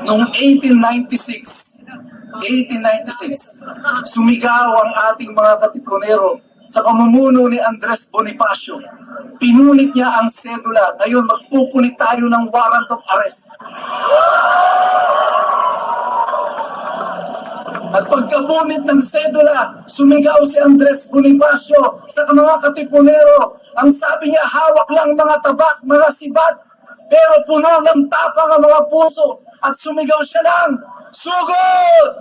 Noong 1896, sumigaw ang ating mga katipunero sa pamumuno ni Andres Bonifacio. Pinunit niya ang sedula. Ngayon, magpupunit tayo ng warrant of arrest. At pagkapunit ng sedula, sumigaw si Andres Bonifacio sa mga katipunero. Ang sabi niya, hawak lang mga tabak, mga sibat, pero puno ng tapang ang mga puso. At sumigaw siya ng, sugod!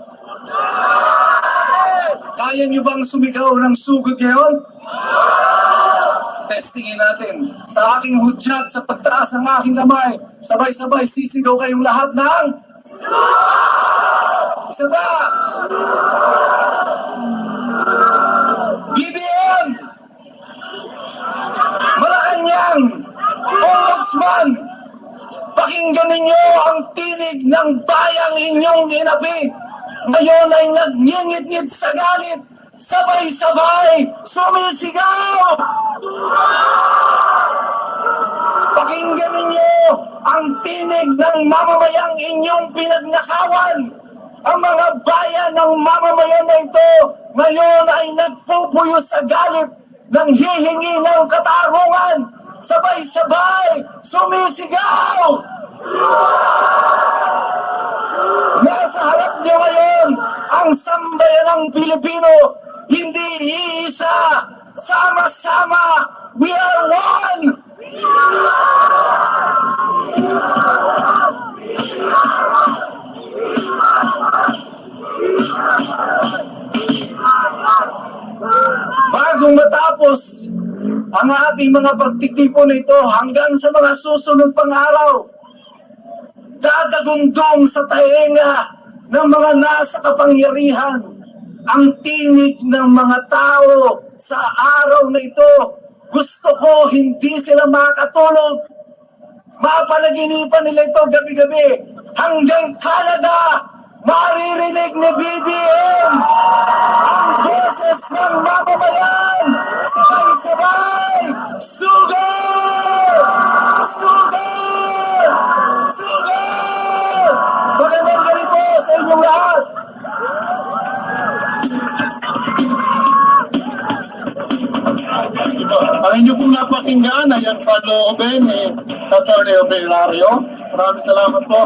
Kaya niyo bang sumigaw ng sugod ngayon? Testingin natin. Sa aking hudyat, sa pagtaas ng aking kamay, sabay-sabay sisigaw kayong lahat ng isa ba? BBM! Malacanang! Ombudsman! Pakinggan ninyo ang tinig ng bayang inyong inapi. Ngayon ay nagngingit-ngit sa galit. Sabay-sabay sumisigaw! Pakinggan ninyo ang tinig ng mamamayang inyong pinagnakawan. Ang mga bayan ng mamamayan na ito ngayon ay nagpupuyo sa galit ng hihingi ng katarungan. Sabay-sabay sumisigaw! Nasa harap niyo ngayon ang sambayanang Pilipino, hindi iisa, sama-sama, we are one! Bagong matapos ang ating mga pagtitipon ito hanggang sa mga susunod pang araw, dadagundong sa taenga ng mga nasa kapangyarihan ang tinig ng mga tao sa araw na ito. Gusto ko hindi sila makatulog. Mapanaginipan nila ito gabi-gabi. Hanggang Canada, maririnig ni BBM ang boses ng mamamayan. Sabay-sabay, sugod! Sugod! Sugod! Magandang ganito sa inyong lahat. Ang inyo pong napakinggan ay ang sa loobin ni Atty. Oberario. Maraming salamat po.